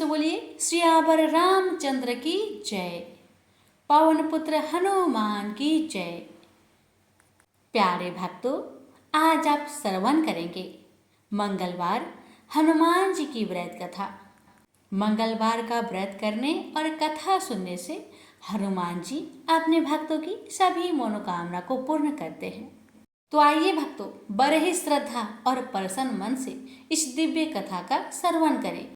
से बोलिए सियावर रामचंद्र की जय, पवन पुत्र हनुमान की जय। प्यारे भक्तों, आज आप श्रवण करेंगे मंगलवार हनुमान जी की व्रत कथा। मंगलवार का व्रत करने और कथा सुनने से हनुमान जी अपने भक्तों की सभी मनोकामना को पूर्ण करते हैं। तो आइए भक्तों, बड़े ही श्रद्धा और प्रसन्न मन से इस दिव्य कथा का श्रवण करें।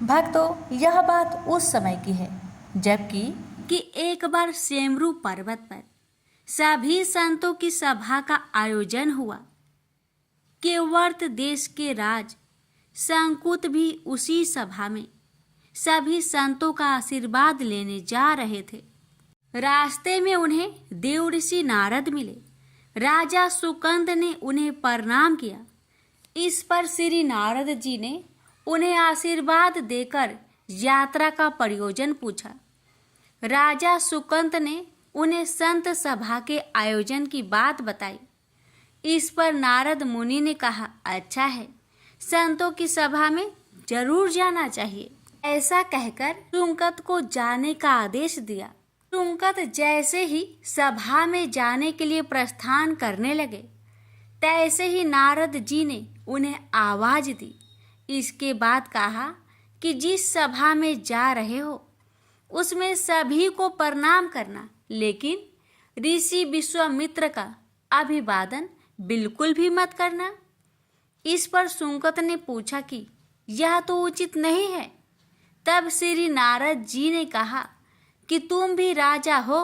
भक्तों, यह बात उस समय की है जबकि एक बार सेमरू पर्वत पर सभी संतों की सभा का आयोजन हुआ। केवर्त देश के राज संकुत भी उसी सभा में सभी संतों का आशीर्वाद लेने जा रहे थे। रास्ते में उन्हें देव ऋषि नारद मिले। राजा सुकंद ने उन्हें प्रणाम किया। इस पर श्री नारद जी ने उन्हें आशीर्वाद देकर यात्रा का प्रयोजन पूछा। राजा सुकंद ने उन्हें संत सभा के आयोजन की बात बताई। इस पर नारद मुनि ने कहा, अच्छा है, संतों की सभा में जरूर जाना चाहिए। ऐसा कहकर सुकंद को जाने का आदेश दिया। सुकंद जैसे ही सभा में जाने के लिए प्रस्थान करने लगे, तैसे ही नारद जी ने उन्हें आवाज दी। इसके बाद कहा कि जिस सभा में जा रहे हो उसमें सभी को प्रणाम करना, लेकिन ऋषि विश्वामित्र का अभिवादन बिल्कुल भी मत करना। इस पर सुकंद ने पूछा कि यह तो उचित नहीं है। तब श्री नारद जी ने कहा कि तुम भी राजा हो,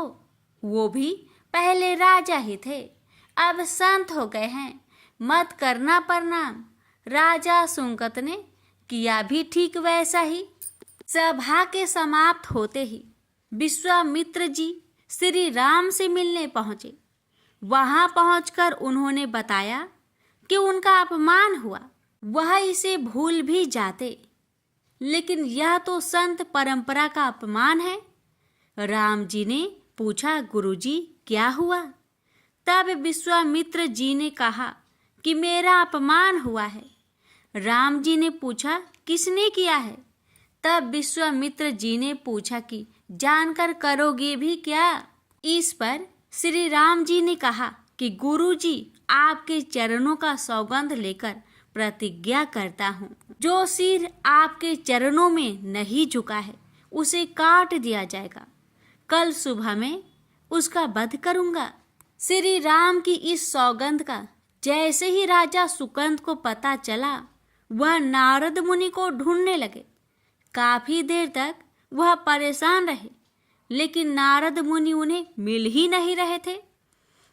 वो भी पहले राजा ही थे, अब संत हो गए हैं, मत करना प्रणाम। राजा सुकंद ने किया भी ठीक वैसा ही। सभा के समाप्त होते ही विश्वामित्र जी श्री राम से मिलने पहुंचे। वहां पहुंचकर उन्होंने बताया कि उनका अपमान हुआ। वह इसे भूल भी जाते, लेकिन यह तो संत परंपरा का अपमान है। राम जी ने पूछा, गुरुजी क्या हुआ? तब विश्वामित्र जी ने कहा कि मेरा अपमान हुआ है। राम जी ने पूछा, किसने किया है? तब विश्वामित्र जी ने पूछा कि जानकर करोगे भी क्या? इस पर श्री राम जी ने कहा कि गुरुजी, आपके चरणों का सौगंध लेकर प्रतिज्ञा करता हूँ, जो सिर आपके चरणों में नहीं झुका है उसे काट दिया जाएगा। कल सुबह में उसका वध करूंगा। श्री राम की इस सौगंध का जैसे ही राजा सुकंद को पता चला, वह नारद मुनि को ढूंढने लगे। काफी देर तक वह परेशान रहे, लेकिन नारद मुनि उन्हें मिल ही नहीं रहे थे।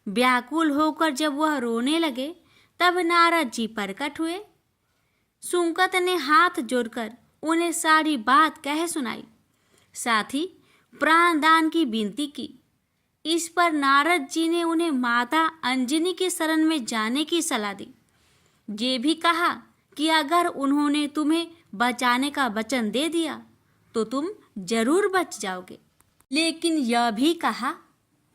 व्याकुल होकर जब वह रोने लगे, तब नारद जी प्रकट हुए। सुकंद ने हाथ जोड़कर उन्हें सारी बात कह सुनाई, साथ ही प्राण दान की विनती की। इस पर नारद जी ने उन्हें माता अंजनी की शरण में जाने की सलाह दी। ये भी कहा कि अगर उन्होंने तुम्हें बचाने का वचन दे दिया तो तुम जरूर बच जाओगे, लेकिन यह भी कहा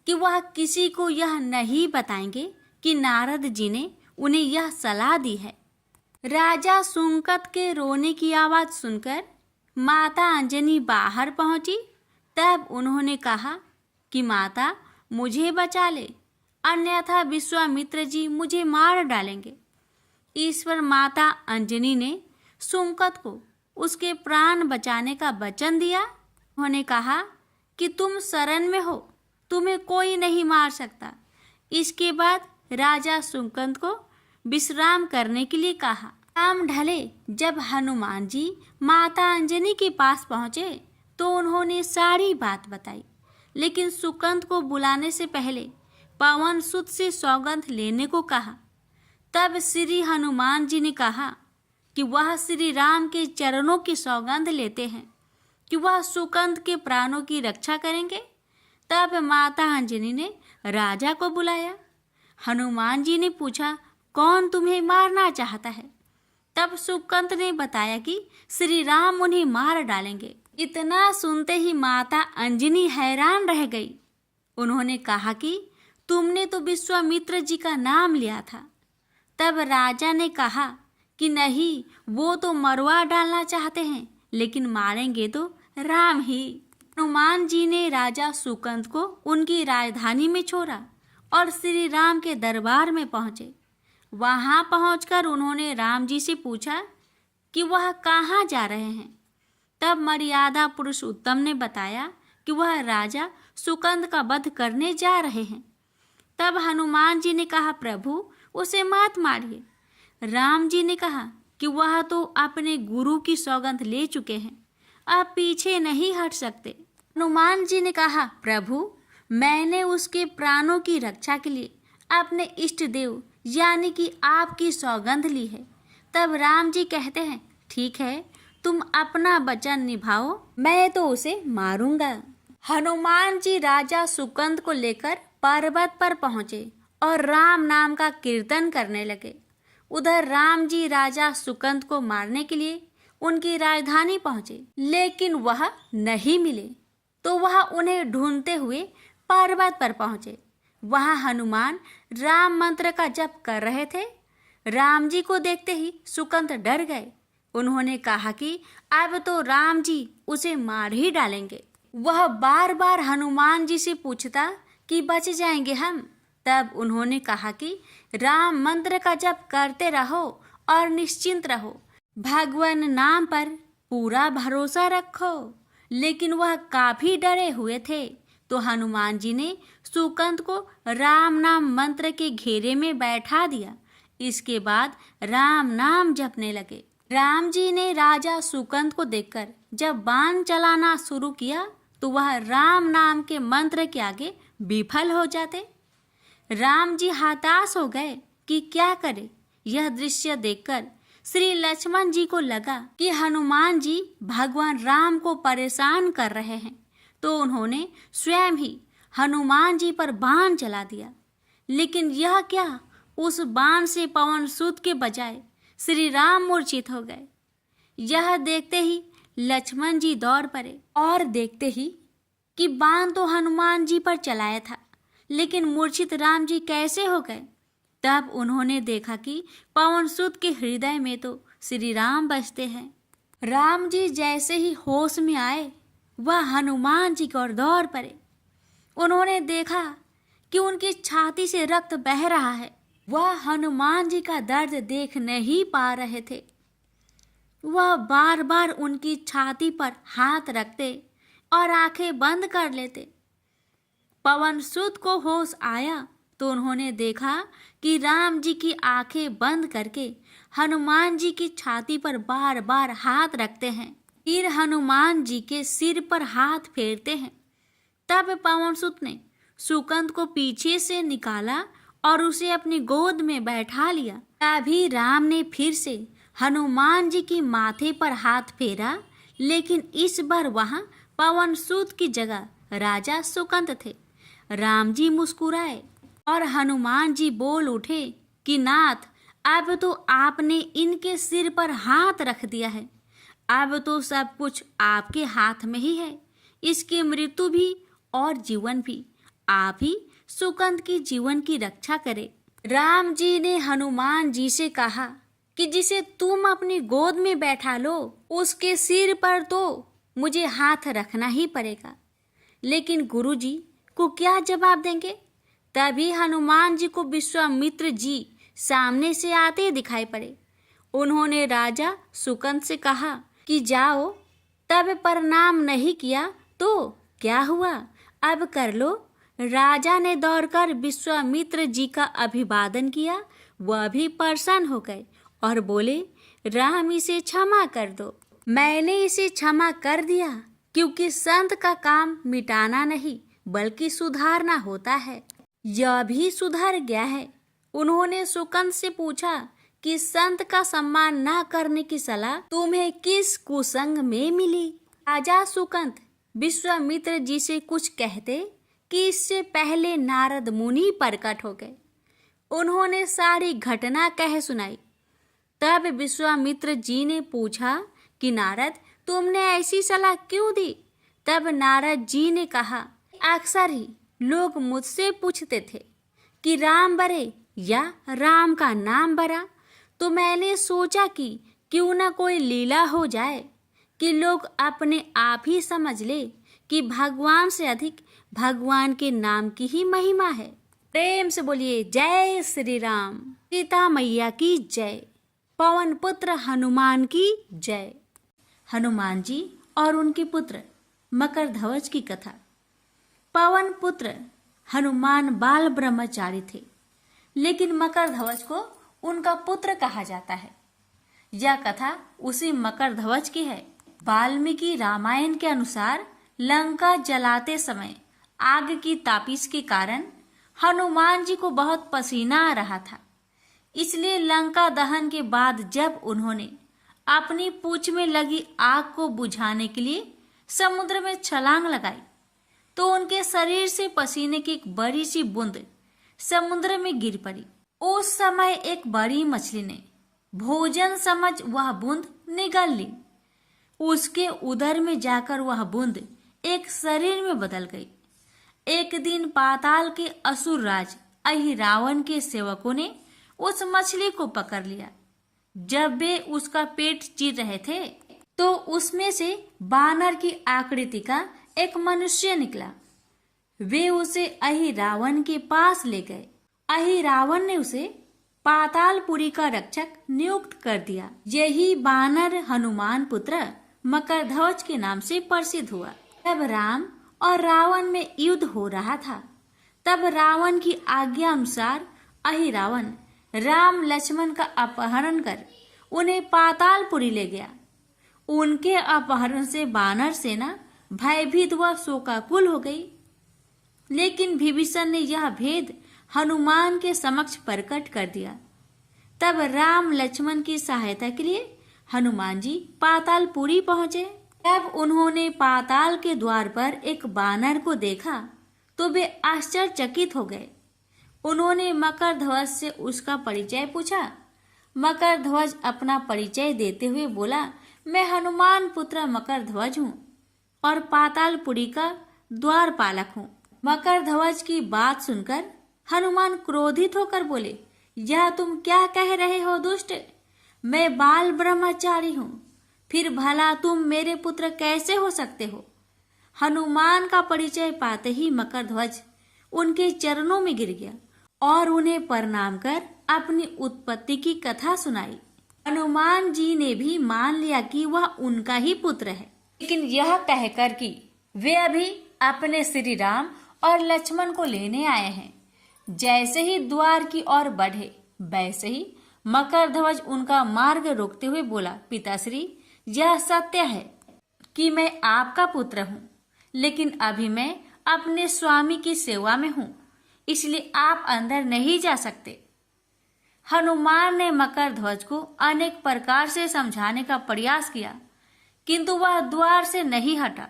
कि वह किसी को यह नहीं बताएंगे कि नारद जी ने उन्हें यह सलाह दी है। राजा सुकंद के रोने की आवाज सुनकर माता अंजनी बाहर पहुंची। तब उन्होंने कहा कि माता, मुझे बचा ले, अन्यथा विश्वामित्र जी मुझे मार डालेंगे। इस पर माता अंजनी ने सुकंद को उसके प्राण बचाने का वचन दिया। उन्होंने कहा कि तुम शरण में हो, तुम्हें कोई नहीं मार सकता। इसके बाद राजा सुकंद को विश्राम करने के लिए कहा। शाम ढले जब हनुमान जी माता अंजनी के पास पहुंचे तो उन्होंने सारी बात बताई, लेकिन सुकंद को बुलाने से पहले पवन सुत से सौगंध लेने को कहा। तब श्री हनुमान जी ने कहा कि वह श्री राम के चरणों की सौगंध लेते हैं कि वह सुकंद के प्राणों की रक्षा करेंगे। तब माता अंजनी ने राजा को बुलाया। हनुमान जी ने पूछा, कौन तुम्हें मारना चाहता है? तब सुकंद ने बताया कि श्री राम उन्हें मार डालेंगे। इतना सुनते ही माता अंजनी हैरान रह गई। उन्होंने कहा कि तुमने तो विश्वामित्र जी का नाम लिया था। तब राजा ने कहा कि नहीं, वो तो मरवा डालना चाहते हैं, लेकिन मारेंगे तो राम ही। हनुमान जी ने राजा सुकंद को उनकी राजधानी में छोड़ा और श्री राम के दरबार में पहुंचे। वहां पहुंचकर उन्होंने राम जी से पूछा कि वह कहाँ जा रहे हैं। तब मर्यादा पुरुषोत्तम ने बताया कि वह राजा सुकंद का वध करने जा रहे हैं। तब हनुमान जी ने कहा, प्रभु उसे मत मारिए। राम जी ने कहा कि वह तो अपने गुरु की सौगंध ले चुके हैं, अब पीछे नहीं हट सकते। हनुमान जी ने कहा, प्रभु मैंने उसके प्राणों की रक्षा के लिए अपने इष्ट देव यानी कि आपकी सौगंध ली है। तब राम जी कहते हैं, ठीक है, तुम अपना वचन निभाओ, मैं तो उसे मारूंगा। हनुमान जी राजा सुकंद को लेकर पर्वत पर पहुंचे और राम नाम का कीर्तन करने लगे। उधर राम जी राजा सुकंद को मारने के लिए उनकी राजधानी पहुंचे, लेकिन वह नहीं मिले। तो वह उन्हें ढूंढते हुए पर्वत पर पहुंचे। वहां हनुमान राम मंत्र का जप कर रहे थे। राम जी को देखते ही सुकंद डर गए। उन्होंने कहा कि अब तो राम जी उसे मार ही डालेंगे। वह बार बार हनुमान जी से पूछता कि बच जाएंगे हम। तब उन्होंने कहा कि राम मंत्र का जप करते रहो और निश्चिंत रहो, भगवान नाम पर पूरा भरोसा रखो। लेकिन वह काफी डरे हुए थे। तो हनुमान जी ने सुकंद को राम नाम मंत्र के घेरे में बैठा दिया। इसके बाद राम नाम जपने लगे। राम जी ने राजा सुकंद को देखकर जब बाण चलाना शुरू किया तो वह राम नाम के मंत्र के आगे विफल हो जाते। राम जी हताश हो गए कि क्या करे। यह दृश्य देखकर श्री लक्ष्मण जी को लगा कि हनुमान जी भगवान राम को परेशान कर रहे हैं। तो उन्होंने स्वयं ही हनुमान जी पर बाण चला दिया। लेकिन यह क्या, उस बाण से पवन सूत के बजाय श्री राम मूर्छित हो गए। यह देखते ही लक्ष्मण जी दौड़ पड़े और देखते ही कि बाण तो हनुमान जी पर चलाया था, लेकिन मूर्छित राम जी कैसे हो गए। तब उन्होंने देखा कि पवन सूत के हृदय में तो श्री राम बसते हैं। राम जी जैसे ही होश में आए वह हनुमान जी की ओर दौड़ पड़े। उन्होंने देखा कि उनकी छाती से रक्त बह रहा है। वह हनुमान जी का दर्द देख नहीं पा रहे थे। वह बार बार उनकी छाती पर हाथ रखते और आंखें बंद कर लेते। पवन सूत को होश आया तो उन्होंने देखा कि राम जी की आंखें बंद करके हनुमान जी की छाती पर बार बार हाथ रखते हैं, फिर हनुमान जी के सिर पर हाथ फेरते हैं। तब पवन सूत ने सुकंद को पीछे से निकाला और उसे अपनी गोद में बैठा लिया। तभी राम ने फिर से हनुमान जी की माथे पर हाथ फेरा, लेकिन इस बार वहां पवन सूत की जगह राजा सुकंद थे। राम जी मुस्कुराए और हनुमान जी बोल उठे कि नाथ, अब तो आपने इनके सिर पर हाथ रख दिया है, अब तो सब कुछ आपके हाथ में ही है। इसकी मृत्यु भी और जीवन भी आप ही सुकंद की जीवन की रक्षा करे। राम जी ने हनुमान जी से कहा कि जिसे तुम अपनी गोद में बैठा लो उसके सिर पर तो मुझे हाथ रखना ही पड़ेगा, लेकिन गुरु जी को क्या जवाब देंगे। तभी हनुमान जी को विश्वामित्र जी सामने से आते दिखाई पड़े। उन्होंने राजा सुकंद से कहा कि जाओ, तब प्रणाम नहीं किया तो क्या हुआ, अब कर लो। राजा ने दौड़कर विश्वामित्र जी का अभिवादन किया। वह भी प्रसन्न हो गए और बोले, राम इसे क्षमा कर दो। मैंने इसे क्षमा कर दिया, क्योंकि संत का काम मिटाना नहीं बल्कि सुधारना होता है। यह भी सुधर गया है। उन्होंने सुकंद से पूछा कि संत का सम्मान न करने की सलाह तुम्हें किस कुसंग में मिली। राजा सुकंद विश्वामित्र जी से कुछ कहते कि इससे पहले नारद मुनि प्रकट हो गए। उन्होंने सारी घटना कह सुनाई। तब विश्वामित्र जी ने पूछा कि नारद, तुमने ऐसी सलाह क्यों दी। तब नारद जी ने कहा, अक्सर ही लोग मुझसे पूछते थे कि राम बरे या राम का नाम बरा, तो मैंने सोचा कि क्यों न कोई लीला हो जाए। कि लोग अपने आप ही समझ ले कि भगवान से अधिक भगवान के नाम की ही महिमा है। प्रेम से बोलिए जय श्री राम। सीता मैया की जय। पवन पुत्र हनुमान की जय। हनुमान जी और उनके पुत्र मकर ध्वज की कथा। पवन पुत्र हनुमान बाल ब्रह्मचारी थे, लेकिन मकर ध्वज को उनका पुत्र कहा जाता है। यह कथा उसी मकर ध्वज की है। वाल्मीकि रामायण के अनुसार लंका जलाते समय आग की तापिश के कारण हनुमान जी को बहुत पसीना आ रहा था। इसलिए लंका दहन के बाद जब उन्होंने अपनी पूंछ में लगी आग को बुझाने के लिए समुद्र में छलांग लगाई, तो उनके शरीर से पसीने की एक बड़ी सी बूंद समुद्र में गिर पड़ी। उस समय एक बड़ी मछली ने भोजन समझ वह बूंद निगल ली। उसके उदर में जाकर वह बूंद एक शरीर में बदल गई। एक दिन पाताल के असुर राज अहिरावण के सेवकों ने उस मछली को पकड़ लिया। जब वे उसका पेट चीर रहे थे, तो उसमें से बानर की आकृति का एक मनुष्य निकला। वे उसे अहिरावण के पास ले गए। अहिरावण ने उसे पातालपुरी का रक्षक नियुक्त कर दिया। यही बानर हनुमान पुत्र मकर ध्वज के नाम से प्रसिद्ध हुआ। तब राम और रावण में युद्ध हो रहा था। तब रावण की आज्ञा अनुसार अहिरावण राम लक्ष्मण का अपहरण कर उन्हें पातालपुरी ले गया। उनके अपहरण से बानर सेना भयभीत व शोकाकुल हो गई। लेकिन विभीषण ने यह भेद हनुमान के समक्ष प्रकट कर दिया। तब राम लक्ष्मण की सहायता के लिए हनुमान जी पातालपुरी पहुंचे। जब उन्होंने पाताल के द्वार पर एक बानर को देखा, तो वे आश्चर्यचकित हो गए। उन्होंने मकर ध्वज से उसका परिचय पूछा। मकर ध्वज अपना परिचय देते हुए बोला, मैं हनुमान पुत्र मकर ध्वज हूँ और पातालपुरी का द्वारपालक हूँ। मकर ध्वज की बात सुनकर हनुमान क्रोधित होकर बोले, यह तुम क्या कह रहे हो दुष्ट? मैं बाल ब्रह्मचारी हूँ, फिर भला तुम मेरे पुत्र कैसे हो सकते हो? हनुमान का परिचय पाते ही मकर ध्वज उनके चरणों में गिर गया और उन्हें प्रणाम कर अपनी उत्पत्ति की कथा सुनाई। हनुमान जी ने भी मान लिया कि वह उनका ही पुत्र है, लेकिन यह कहकर कि वे अभी अपने श्री राम और लक्ष्मण को लेने आए हैं। जैसे ही द्वार की ओर बढ़े, वैसे ही मकर ध्वज उनका मार्ग रोकते हुए बोला, पिताश्री, यह सत्य है कि मैं आपका पुत्र हूँ, लेकिन अभी मैं अपने स्वामी की सेवा में हूँ, इसलिए आप अंदर नहीं जा सकते। हनुमान ने मकर ध्वज को अनेक प्रकार से समझाने का प्रयास किया, किंतु वह द्वार से नहीं हटा।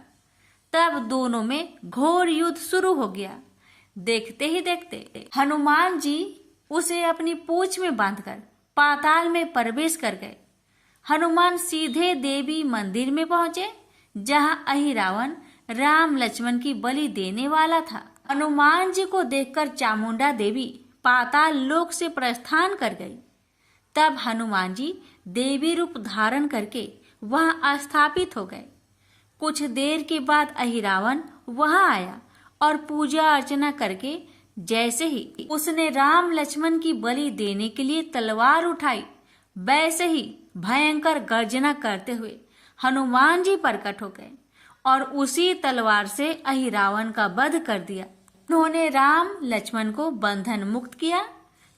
तब दोनों में घोर युद्ध शुरू हो गया। देखते ही देखते हनुमान जी उसे अपनी पूंछ में बांधकर पाताल में प्रवेश कर गए। हनुमान सीधे देवी मंदिर में पहुंचे, जहां अहिरावण राम लक्ष्मण की बलि देने वाला था। हनुमान जी को देखकर चामुंडा देवी पाताल लोक से प्रस्थान कर गई। तब हनुमान जी देवी रूप धारण करके वहां स्थापित हो गए। कुछ देर के बाद अहिरावण वहां आया और पूजा अर्चना करके जैसे ही उसने राम लक्ष्मण की बलि देने के लिए तलवार उठाई, वैसे ही भयंकर गर्जना करते हुए हनुमान जी प्रकट हो गए और उसी तलवार से अहिरावण का वध कर दिया। उन्होंने राम लक्ष्मण को बंधन मुक्त किया।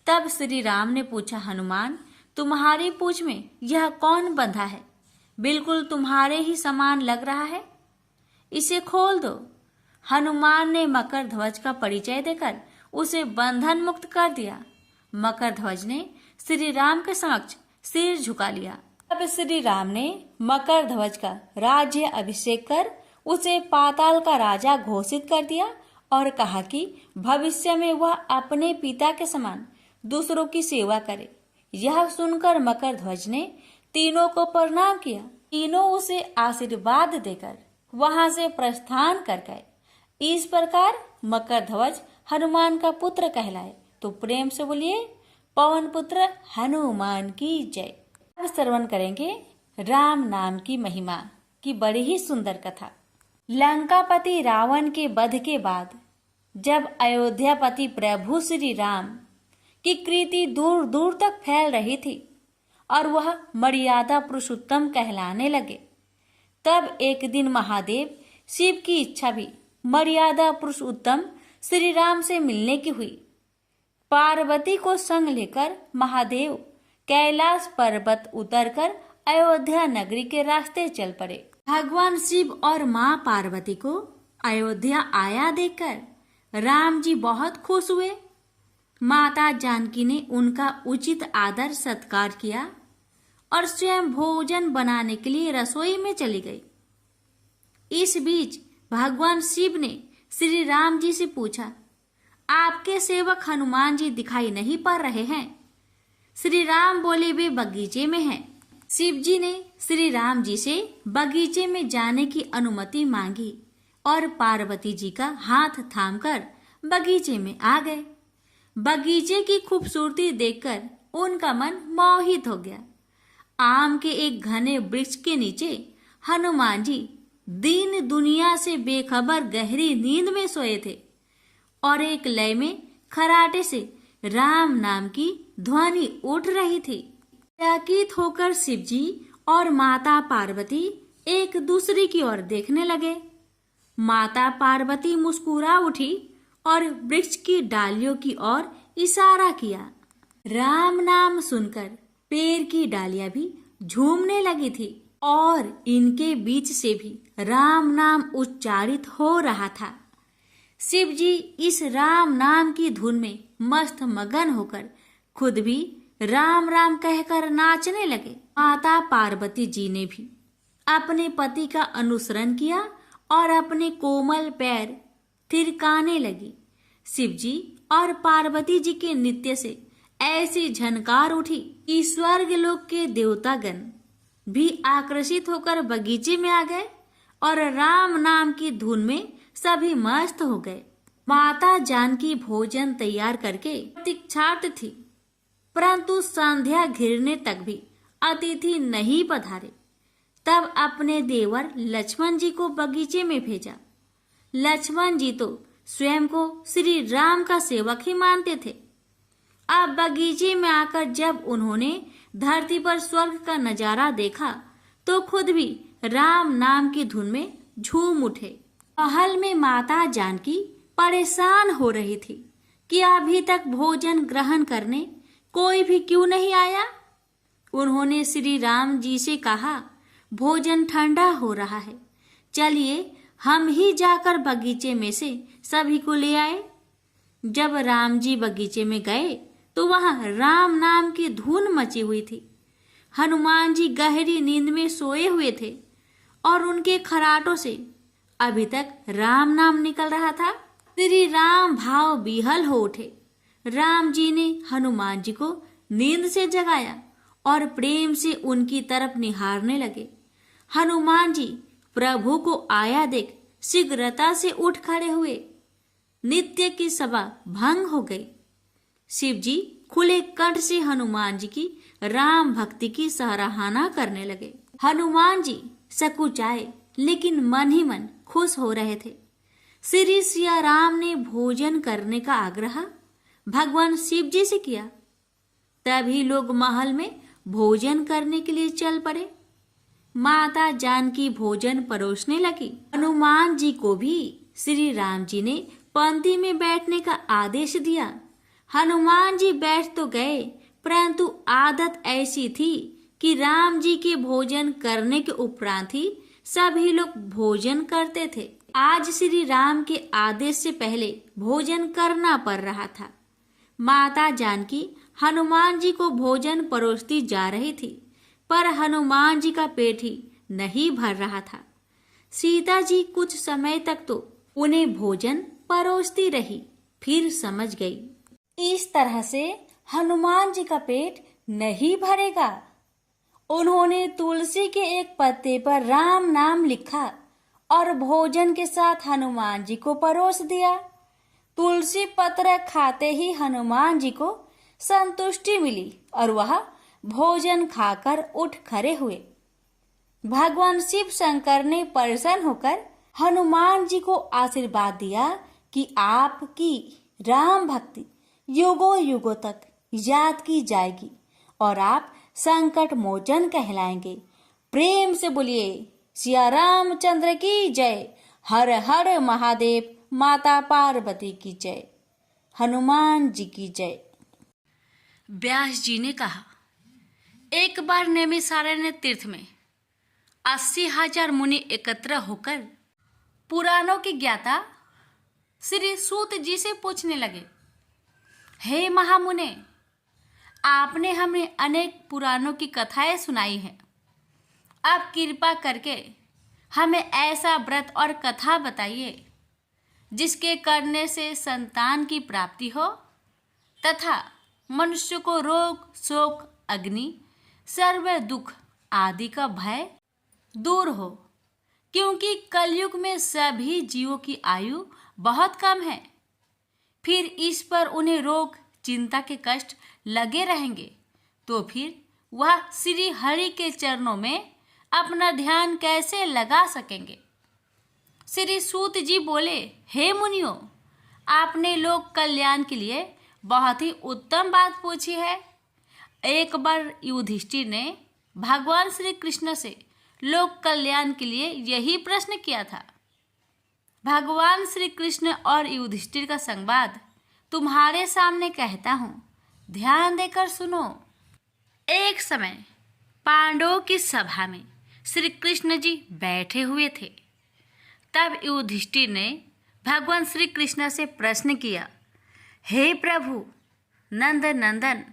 तब श्री राम ने पूछा, हनुमान, तुम्हारी पूंछ में यह कौन बंधा है? बिल्कुल तुम्हारे ही समान लग रहा है, इसे खोल दो। हनुमान ने मकर ध्वज का परिचय देकर उसे बंधन मुक्त कर दिया। मकर ध्वज ने श्री राम के समक्ष सिर झुका लिया। अब श्री राम ने मकर ध्वज का राज्य अभिषेक कर उसे पाताल का राजा घोषित कर दिया और कहा कि भविष्य में वह अपने पिता के समान दूसरों की सेवा करे। यह सुनकर मकर ध्वज ने तीनों को प्रणाम किया। तीनों उसे आशीर्वाद देकर वहां से प्रस्थान कर गए। इस प्रकार मकर ध्वज हनुमान का पुत्र कहलाए। तो प्रेम से बोलिए, पवन पुत्र हनुमान की जय। अब श्रवण करेंगे राम नाम की महिमा। की बड़ी ही सुंदर कथा। लंकापति रावण के वध के बाद जब अयोध्यापति प्रभु श्री राम की कीर्ति दूर दूर तक फैल रही थी और वह मर्यादा पुरुषोत्तम कहलाने लगे, तब एक दिन महादेव शिव की इच्छा भी मर्यादा पुरुषोत्तम श्री राम से मिलने की हुई। पार्वती को संग लेकर महादेव कैलाश पर्वत उतरकर अयोध्या नगरी के रास्ते चल पड़े। भगवान शिव और मां पार्वती को अयोध्या आया देखकर राम जी बहुत खुश हुए। माता जानकी ने उनका उचित आदर सत्कार किया और स्वयं भोजन बनाने के लिए रसोई में चली गई। इस बीच भगवान शिव ने श्री राम जी से पूछा, आपके सेवक हनुमान जी दिखाई नहीं पड़ रहे हैं? श्री राम बोले, वे बगीचे में हैं। शिव जी ने श्री राम जी से बगीचे में जाने की अनुमति मांगी और पार्वती जी का हाथ थामकर बगीचे में आ गए। बगीचे की खूबसूरती देखकर उनका मन मोहित हो गया। आम के एक घने वृक्ष के नीचे हनुमान जी दीन दुनिया से बेखबर गहरी नींद में सोए थे और एक लय में खराटे से राम नाम की ध्वनि उठ रही थी। चकित होकर शिवजी और माता पार्वती एक दूसरे की ओर देखने लगे। माता पार्वती मुस्कुरा उठी और वृक्ष की डालियों की ओर इशारा किया। राम नाम सुनकर पेड़ की डालियां भी झूमने लगी थी और इनके बीच से भी राम नाम उच्चारित हो रहा था। शिव जी इस राम नाम की धुन में मस्त मगन होकर खुद भी राम राम कहकर नाचने लगे। माता पार्वती जी ने भी अपने पति का अनुसरण किया और अपने कोमल पैर थिरकाने लगी। शिव जी और पार्वती जी के नृत्य से ऐसी झनकार उठी कि स्वर्गलोक के देवतागण भी आकर्षित होकर बगीचे में आ गए और राम नाम की धुन में सभी मस्त हो गए। माता जानकी भोजन तैयार करके प्रतीक्षार्थ थी, परंतु संध्या घिरने तक भी अतिथि नहीं पधारे। तब अपने देवर लक्ष्मण जी को बगीचे में भेजा। लक्ष्मण जी तो स्वयं को श्री राम का सेवक ही मानते थे। अब बगीचे में आकर जब उन्होंने धरती पर स्वर्ग का नजारा देखा तो खुद भी राम नाम की धुन में झूम उठे। महल में माता जानकी परेशान हो रही थी कि अभी तक भोजन ग्रहण करने कोई भी क्यों नहीं आया। उन्होंने श्री राम जी से कहा, भोजन ठंडा हो रहा है, चलिए हम ही जाकर बगीचे में से सभी को ले आए। जब राम जी बगीचे में गए तो वहां राम नाम की धुन मची हुई थी। हनुमान जी गहरी नींद में सोए हुए थे और उनके खराटों से अभी तक राम नाम निकल रहा था। श्री राम भाव विहल हो उठे। राम जी ने हनुमान जी को नींद से जगाया और प्रेम से उनकी तरफ निहारने लगे। हनुमान जी प्रभु को आया देख शीघ्रता से उठ खड़े हुए। नित्य की सभा भंग हो गई। शिव जी खुले कंठ से हनुमान जी की राम भक्ति की सराहना करने लगे। हनुमान जी सकुचाए लेकिन मन ही मन खुश हो रहे थे। श्री सिया राम ने भोजन करने का आग्रह भगवान शिव जी से किया। तभी लोग महल में भोजन करने के लिए चल पड़े। माता जानकी भोजन परोसने लगी। हनुमान जी को भी श्री राम जी ने पंक्ति में बैठने का आदेश दिया। हनुमान जी बैठ तो गए, परंतु आदत ऐसी थी कि राम जी के भोजन करने के उपरांत ही सभी लोग भोजन करते थे। आज श्री राम के आदेश से पहले भोजन करना पड़ रहा था। माता जानकी हनुमान जी को भोजन परोसती जा रही थी, पर हनुमान जी का पेट ही नहीं भर रहा था। सीता जी कुछ समय तक तो उन्हें भोजन परोसती रही, फिर समझ गई इस तरह से हनुमान जी का पेट नहीं भरेगा। उन्होंने तुलसी के एक पत्ते पर राम नाम लिखा और भोजन के साथ हनुमान जी को परोस दिया। तुलसी पत्र खाते ही हनुमान जी को संतुष्टि मिली और वह भोजन खाकर उठ खड़े हुए। भगवान शिव शंकर ने प्रसन्न होकर हनुमान जी को आशीर्वाद दिया कि आपकी राम भक्ति युगों युगों तक याद की जाएगी और आप संकट मोचन कहलाएंगे। प्रेम से बोलिए सिया रामचंद्र की जय। हर हर महादेव। माता पार्वती की जय। हनुमान जी की जय। व्यास जी ने कहा, एक बार नैमिषारण्य तीर्थ में 80,000 मुनि एकत्र होकर पुराणों के ज्ञाता श्री सूत जी से पूछने लगे, हे महामुने, आपने हमें अनेक पुराणों की कथाएं सुनाई हैं। अब कृपा करके हमें ऐसा व्रत और कथा बताइए जिसके करने से संतान की प्राप्ति हो तथा मनुष्य को रोग शोक अग्नि सर्व दुख आदि का भय दूर हो, क्योंकि कलयुग में सभी जीवों की आयु बहुत कम है। फिर इस पर उन्हें रोग चिंता के कष्ट लगे रहेंगे तो फिर वह श्री हरि के चरणों में अपना ध्यान कैसे लगा सकेंगे। श्री सूत जी बोले, हे मुनियों, आपने लोक कल्याण के लिए बहुत ही उत्तम बात पूछी है। एक बार युधिष्ठिर ने भगवान श्री कृष्ण से लोक कल्याण के लिए यही प्रश्न किया था। भगवान श्री कृष्ण और युधिष्ठिर का संवाद तुम्हारे सामने कहता हूँ, ध्यान देकर सुनो। एक समय पांडवों की सभा में श्री कृष्ण जी बैठे हुए थे। तब युधिष्ठिर ने भगवान श्री कृष्ण से प्रश्न किया, हे प्रभु नंद नंदन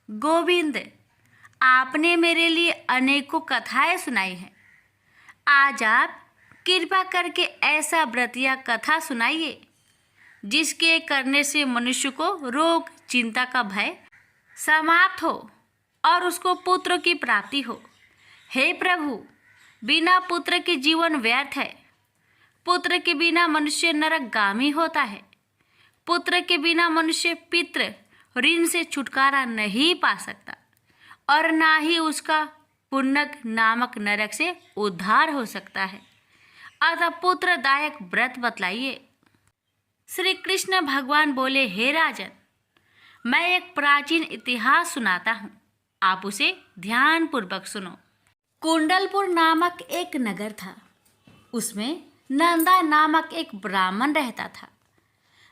गोविंद, आपने मेरे लिए अनेकों कथाएं सुनाई हैं। आज आप कृपा करके ऐसा व्रत या कथा सुनाइए जिसके करने से मनुष्य को रोग चिंता का भय समाप्त हो और उसको पुत्र की प्राप्ति हो। हे प्रभु, बिना पुत्र के जीवन व्यर्थ है। पुत्र के बिना मनुष्य नरकगामी होता है। पुत्र के बिना मनुष्य पितृ ऋण से छुटकारा नहीं पा सकता और ना ही उसका पुण्यक नामक नरक से उद्धार हो सकता है। अतः पुत्रदायक व्रत बतलाइए। श्री कृष्ण भगवान बोले, हे राजन, मैं एक प्राचीन इतिहास सुनाता हूँ, आप उसे ध्यान पूर्वक सुनो। कुंडलपुर नामक एक नगर था। उसमें नंदा नामक एक ब्राह्मण रहता था।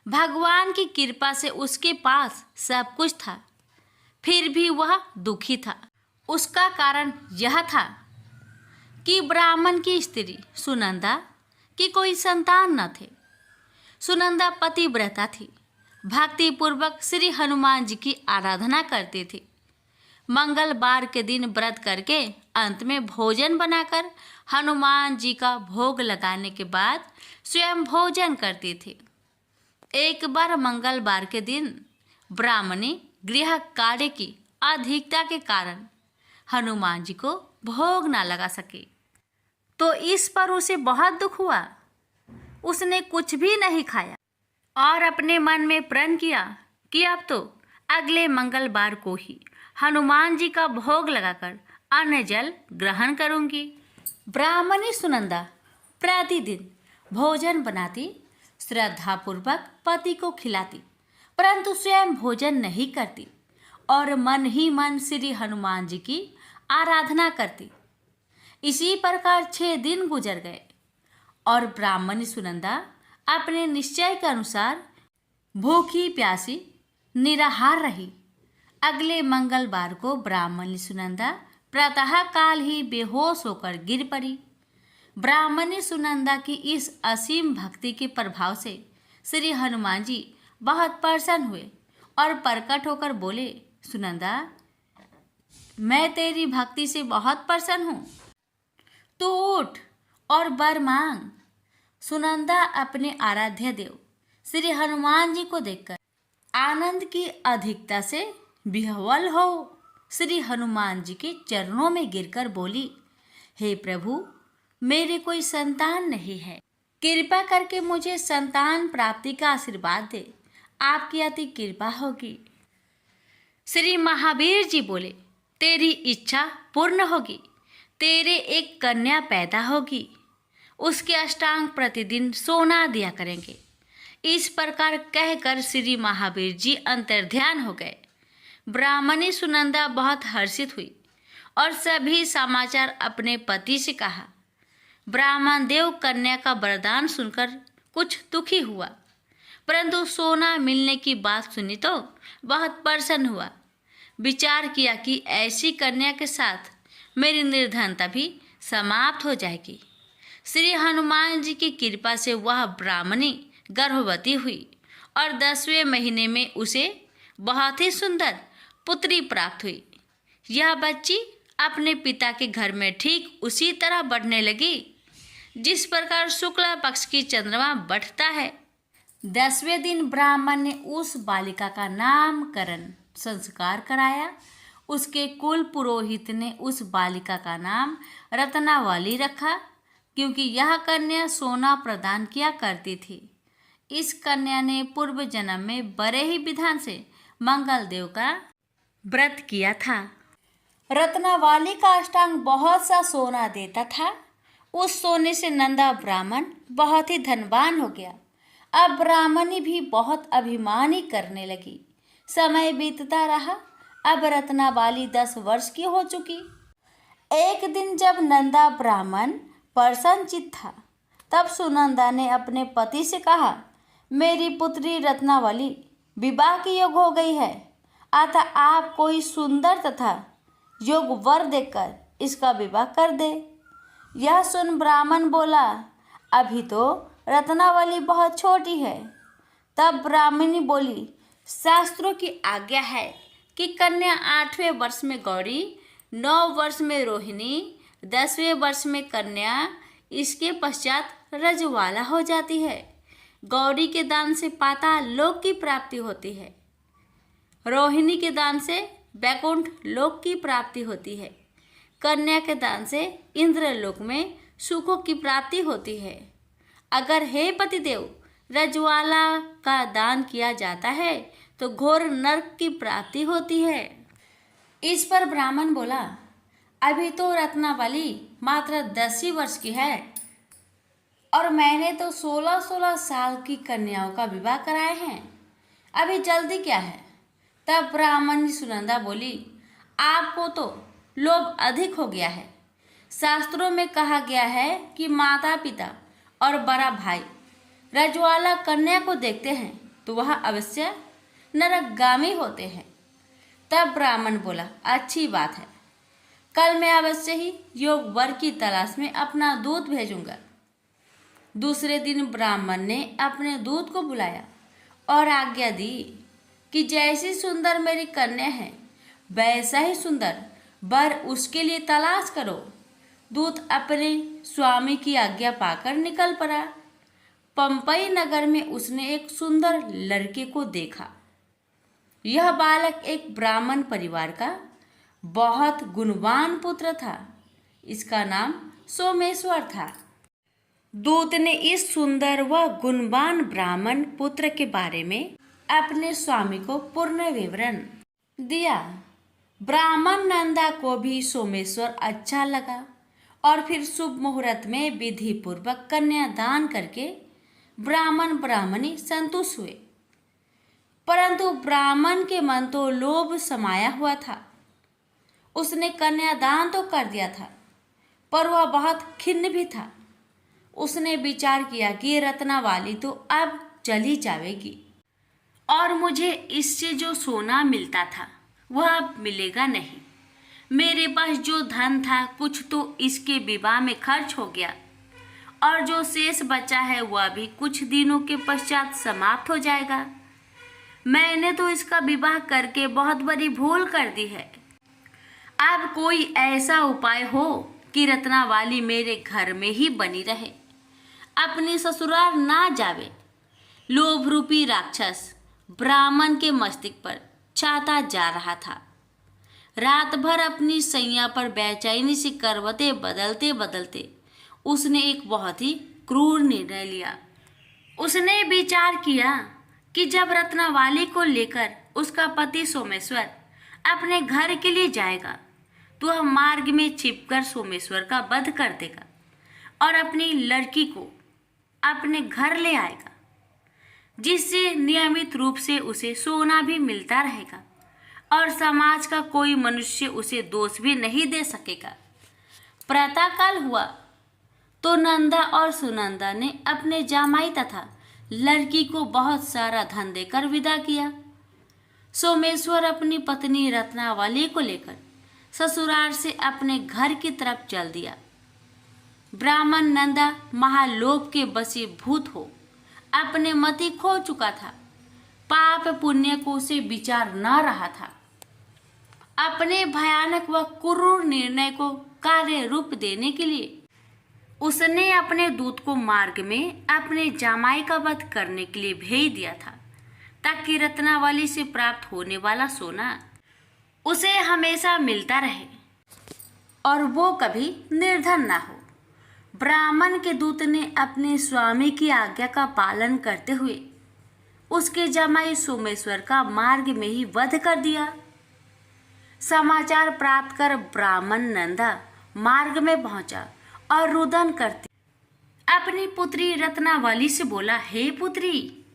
भगवान की कृपा से उसके पास सब कुछ था, फिर भी वह दुखी था। उसका कारण यह था कि ब्राह्मण की स्त्री सुनंदा की कोई संतान न थे। सुनंदा पतिव्रता थी, भक्ति पूर्वक श्री हनुमान जी की आराधना करती थी। मंगलवार के दिन व्रत करके अंत में भोजन बनाकर हनुमान जी का भोग लगाने के बाद स्वयं भोजन करती थी। एक बार मंगलवार के दिन ब्राह्मणी गृह कार्य की अधिकता के कारण हनुमान जी को भोग ना लगा सके, तो इस पर उसे बहुत दुख हुआ। उसने कुछ भी नहीं खाया और अपने मन में प्रण किया कि अब तो अगले मंगलवार को ही हनुमान जी का भोग लगाकर अन्न जल ग्रहण करूंगी। ब्राह्मणी सुनंदा प्रतिदिन भोजन बनाती, श्रद्धापूर्वक पति को खिलाती, परंतु स्वयं भोजन नहीं करती और मन ही मन श्री हनुमान जी की आराधना करती। इसी प्रकार 6 दिन गुजर गए और ब्राह्मणी सुनंदा अपने निश्चय के अनुसार भूखी प्यासी निराहार रही। अगले मंगलवार को ब्राह्मणी सुनंदा प्रातः काल ही बेहोश होकर गिर पड़ी। ब्राह्मणी सुनंदा की इस असीम भक्ति के प्रभाव से श्री हनुमान जी बहुत प्रसन्न हुए और प्रकट होकर बोले, सुनंदा, मैं तेरी भक्ति से बहुत प्रसन्न हूँ, तू उठ और वर मांग। सुनंदा अपने आराध्य देव श्री हनुमान जी को देखकर आनंद की अधिकता से विह्वल हो श्री हनुमान जी के चरणों में गिरकर बोली, हे प्रभु, मेरे कोई संतान नहीं है, कृपा करके मुझे संतान प्राप्ति का आशीर्वाद दे, आपकी अति कृपा होगी। श्री महावीर जी बोले, तेरी इच्छा पूर्ण होगी, तेरे एक कन्या पैदा होगी, उसके अष्टांग प्रतिदिन सोना दिया करेंगे। इस प्रकार कहकर श्री महावीर जी अंतर्ध्यान हो गए। ब्राह्मणी सुनंदा बहुत हर्षित हुई और सभी समाचार अपने पति से कहा। ब्राह्मण देव कन्या का वरदान सुनकर कुछ दुखी हुआ, परंतु सोना मिलने की बात सुनी तो बहुत प्रसन्न हुआ। विचार किया कि ऐसी कन्या के साथ मेरी निर्धनता भी समाप्त हो जाएगी। श्री हनुमान जी की कृपा से वह ब्राह्मणी गर्भवती हुई और 10वें महीने में उसे बहुत ही सुंदर पुत्री प्राप्त हुई। यह बच्ची अपने पिता के घर में ठीक उसी तरह बढ़ने लगी जिस प्रकार शुक्ला पक्ष की चंद्रमा बढ़ता है। 10वें दिन ब्राह्मण ने उस बालिका का नामकरण संस्कार कराया। उसके कुल पुरोहित ने उस बालिका का नाम रत्नावली रखा, क्योंकि यह कन्या सोना प्रदान किया करती थी। इस कन्या ने पूर्व जन्म में बड़े ही विधान से मंगल देव का व्रत किया था। रत्नावली का अष्टांग बहुत सा सोना देता था। उस सोने से नंदा ब्राह्मण बहुत ही धनवान हो गया। अब ब्राह्मणी भी बहुत अभिमानी करने लगी। समय बीतता रहा। अब रत्नावली 10 वर्ष की हो चुकी। एक दिन जब नंदा ब्राह्मण प्रसन्नचित्त था, तब सुनंदा ने अपने पति से कहा, मेरी पुत्री रत्नावली विवाह की योग हो गई है, अतः आप कोई सुंदर तथा योग वर देकर इसका विवाह कर दे। यह सुन ब्राह्मण बोला, अभी तो रत्नावली बहुत छोटी है। तब ब्राह्मणी बोली, शास्त्रों की आज्ञा है कि कन्या 8वें वर्ष में गौरी, 9 वर्ष में रोहिणी, 10वें वर्ष में कन्या, इसके पश्चात रजवाला हो जाती है। गौरी के दान से पाताल लोक की प्राप्ति होती है। रोहिणी के दान से वैकुंठ लोक की प्राप्ति होती है। कन्या के दान से इंद्रलोक में सुखों की प्राप्ति होती है। अगर हे पतिदेव रजवाला का दान किया जाता है तो घोर नरक की प्राप्ति होती है। इस पर ब्राह्मण बोला, अभी तो रत्नावली मात्र 10 ही वर्ष की है और मैंने तो 16-16 साल की कन्याओं का विवाह कराए हैं, अभी जल्दी क्या है। तब ब्राह्मणी सुनंदा बोली, आपको तो लोभ अधिक हो गया है। शास्त्रों में कहा गया है कि माता पिता और बड़ा भाई रजवाला कन्या को देखते हैं तो वह अवश्य नरकगामी होते हैं। तब ब्राह्मण बोला, अच्छी बात है, कल मैं अवश्य ही योग वर की तलाश में अपना दूत भेजूंगा। दूसरे दिन ब्राह्मण ने अपने दूत को बुलाया और आज्ञा दी कि जैसी सुंदर मेरी कन्या है वैसा ही सुंदर वर उसके लिए तलाश करो। दूत अपने स्वामी की आज्ञा पाकर निकल पड़ा। पंपई नगर में उसने एक सुंदर लड़के को देखा। यह बालक एक ब्राह्मण परिवार का बहुत गुणवान पुत्र था। इसका नाम सोमेश्वर था। दूत ने इस सुंदर व गुणवान ब्राह्मण पुत्र के बारे में अपने स्वामी को पूर्ण विवरण दिया। ब्राह्मण नंदा को भी सोमेश्वर अच्छा लगा और फिर शुभ मुहूर्त में विधि पूर्वक कन्यादान करके ब्राह्मण ब्राह्मणी संतुष्ट हुए। परंतु ब्राह्मण के मन तो लोभ समाया हुआ था। उसने कन्यादान तो कर दिया था, पर वह बहुत खिन्न भी था। उसने विचार किया कि रत्नावली तो अब चली जाएगी और मुझे इससे जो सोना मिलता था वह अब मिलेगा नहीं। मेरे पास जो धन था कुछ तो इसके विवाह में खर्च हो गया और जो शेष बचा है वह भी कुछ दिनों के पश्चात समाप्त हो जाएगा। मैंने तो इसका विवाह करके बहुत बड़ी भूल कर दी है। अब कोई ऐसा उपाय हो कि रत्नावली मेरे घर में ही बनी रहे, अपनी ससुराल ना जावे। लोभ रूपी राक्षस ब्राह्मण के मस्तिष्क पर छाता जा रहा था। रात भर अपनी सैया पर बेचैनी से करवटें बदलते बदलते उसने एक बहुत ही क्रूर निर्णय लिया। उसने विचार किया कि जब रत्नावली को लेकर उसका पति सोमेश्वर अपने घर के लिए जाएगा तो वह मार्ग में छिपकर सोमेश्वर का वध कर देगा और अपनी लड़की को अपने घर ले आएगा, जिससे नियमित रूप से उसे सोना भी मिलता रहेगा और समाज का कोई मनुष्य उसे दोष भी नहीं दे सकेगा। प्रातःकाल हुआ तो नंदा और सुनंदा ने अपने जामाई तथा लड़की को बहुत सारा धन देकर विदा किया। सोमेश्वर अपनी पत्नी रत्नावली को लेकर ससुराल से अपने घर की तरफ चल दिया। ब्राह्मण नंदा महालोभ के वशीभूत हो अपने मति खो चुका था। पाप पुण्य को उसे विचार न रहा था। अपने भयानक व क्रूर निर्णय को कार्य रूप देने के लिए उसने अपने दूत को मार्ग में अपने जामाई का वध करने के लिए भेज दिया था, ताकि रत्नावली से प्राप्त होने वाला सोना उसे हमेशा मिलता रहे और वो कभी निर्धन ना हो। ब्राह्मण के दूत ने अपने स्वामी की आज्ञा का पालन करते हुए उसके जमाई सोमेश्वर का मार्ग में ही वध कर दिया। समाचार प्राप्त कर ब्राह्मण नंदा मार्ग में पहुंचा और रुदन करते अपनी पुत्री रत्नावली से बोला, हे पुत्री,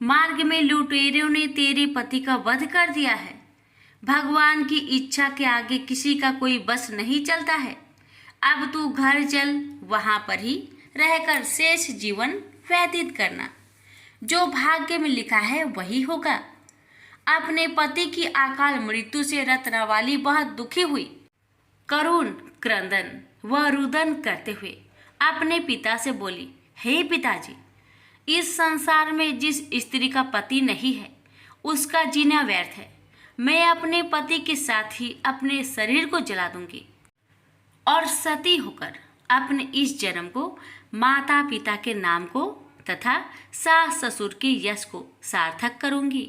मार्ग में लुटेरों ने तेरे पति का वध कर दिया है। भगवान की इच्छा के आगे किसी का कोई बस नहीं चलता है। अब तू घर चल, वहां पर ही रहकर शेष जीवन व्यतीत करना। जो भाग्य में लिखा है वही होगा। अपने पति की अकाल मृत्यु से रत्नावली बहुत दुखी हुई। करुण क्रंदन व रुदन करते हुए अपने पिता से बोली, हे पिताजी, इस संसार में जिस स्त्री का पति नहीं है उसका जीना व्यर्थ है। मैं अपने पति के साथ ही अपने शरीर को जला दूंगी और सती होकर अपने इस जन्म को माता पिता के नाम को तथा सास ससुर के यश को सार्थक करूंगी।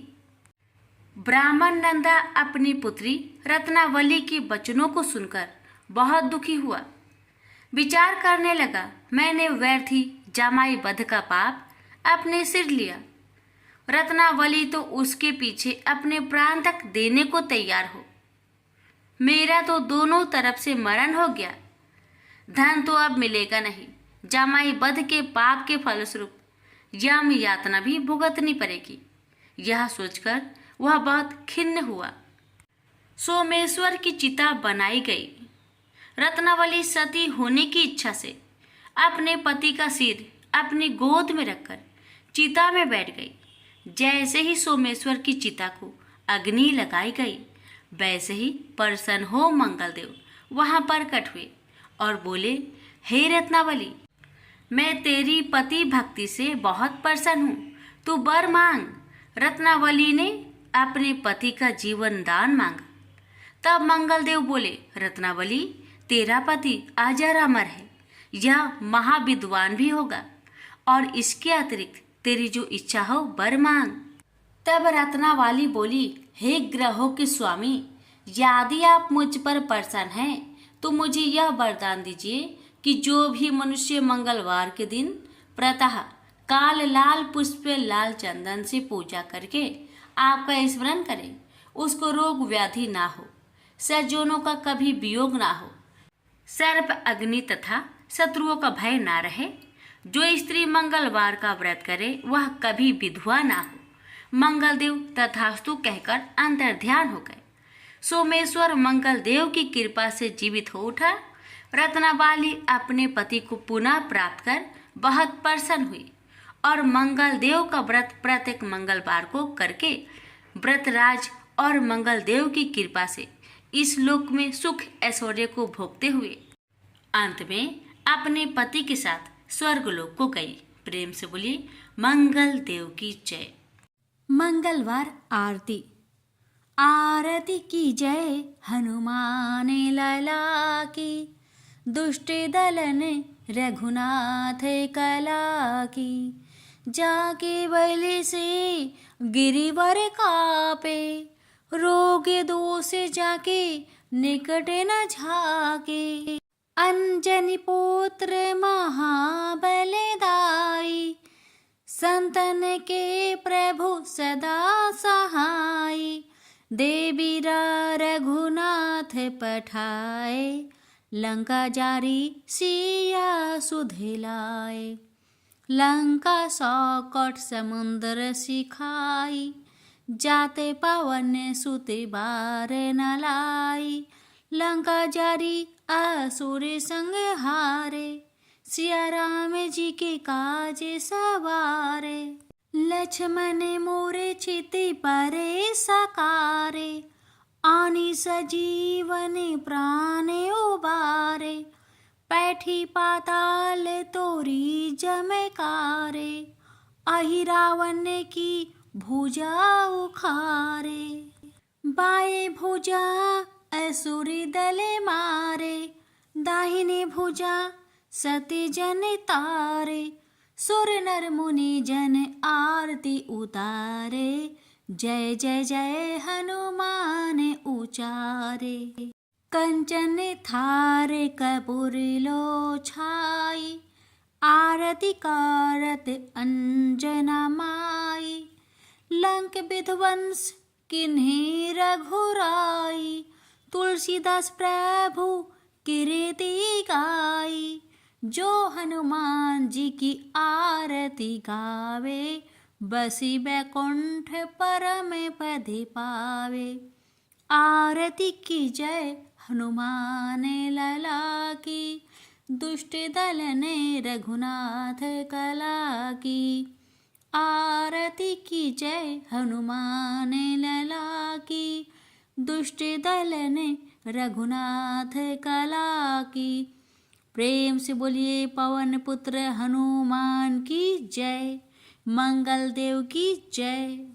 ब्राह्मण नंदा अपनी पुत्री रत्नावली के वचनों को सुनकर बहुत दुखी हुआ। विचार करने लगा, मैंने व्यर्थ ही जामाई वध का पाप अपने सिर लिया। रत्नावली तो उसके पीछे अपने प्राण तक देने को तैयार हो। मेरा तो दोनों तरफ से मरण हो गया। धन तो अब मिलेगा नहीं। जामाई वध के पाप के फलस्वरूप यम यातना भी भुगतनी पड़ेगी। यह सोचकर वह बहुत खिन्न हुआ। सोमेश्वर की चिता बनाई गई। रत्नावली सती होने की इच्छा से अपने पति का सिर अपनी गोद में रखकर चिता में बैठ गई। जैसे ही सोमेश्वर की चिता को अग्नि लगाई गई, वैसे ही प्रसन्न हो मंगलदेव वहां प्रकट हुए और बोले, हे रत्नावली, मैं तेरी पति भक्ति से बहुत प्रसन्न हूँ, तू वर मांग। रत्नावली ने अपने पति का जीवन दान मांगा। तब मंगलदेव बोले, रत्नावली, तेरा पति अजर अमर है, यह महाविद्वान भी होगा और इसके अतिरिक्त तेरी जो इच्छा हो वर मांग। तब रत्नावली बोली, हे ग्रहों के स्वामी, यदि आप मुझ पर प्रसन्न हैं तो मुझे यह वरदान दीजिए कि जो भी मनुष्य मंगलवार के दिन प्रातः काल लाल पुष्प लाल चंदन से पूजा करके आपका स्मरण करे, उसको रोग व्याधि ना हो, सज्जनों का कभी वियोग ना हो, सर्प अग्नि तथा शत्रुओं का भय ना रहे। जो स्त्री मंगलवार का व्रत करे वह कभी विधवा ना हो। मंगलदेव तथास्तु कहकर अंतर्ध्यान हो गए। सोमेश्वर मंगलदेव की कृपा से जीवित हो उठा। रत्नावली अपने पति को पुनः प्राप्त कर बहुत प्रसन्न हुई और मंगलदेव का व्रत प्रत्येक मंगलवार को करके व्रतराज और मंगलदेव की कृपा से इस लोक में सुख ऐश्वर्य को भोगते हुए अंत में अपने पति के साथ स्वर्गलोक को गई। प्रेम से बोलिए मंगल देव की जय। मंगलवार आरती। आरती की जय हनुमान लला की, दुष्ट दलन रघुनाथ कला की। जाके बलि से गिरिवर कापे, रोग दोष जाके निकट न झाके। अंजनी पुत्र महाबलदाई, संतन के प्रभु सदा सहाय। देवीरा रघुनाथ पठाए, लंका जारी सिया सुधिलाए। लंका सौकट समुद्र सिखाई, जाते पवन सुते बार न लाई। लंका जारी असुर संग हारे, सिया राम जी के काज सवारे। लक्ष्मण मोरे चिति परे सकारे, आनी सजीवन प्राण उबारे। पैठी पाताल तोरी जमकारे, अहि रावण की भुजा उखारे। बाएं भुजा असुरी दले मारे, दाहिने भुजा सती जन तारे। सुर नर मुनि जन आरती उतारे, जय जय जय हनुमान उचारे। कंचन थार कपूर लो छाई, आरती कारत अंजना माई। लंक विध्वंस किन्हीं रघुराई, तुलसीदास प्रभु कीर्ति गाई। जो हनुमान जी की आरती गावे, बसी बैकुंठ परम पद पावे। आरती की जय हनुमान लला की, दुष्ट दल ने रघुनाथ कला की। आरती की जय हनुमान लला की, दुष्ट दल ने रघुनाथ कला की। प्रेम से बोलिए पवन पुत्र हनुमान की जय। मंगल देव की जय।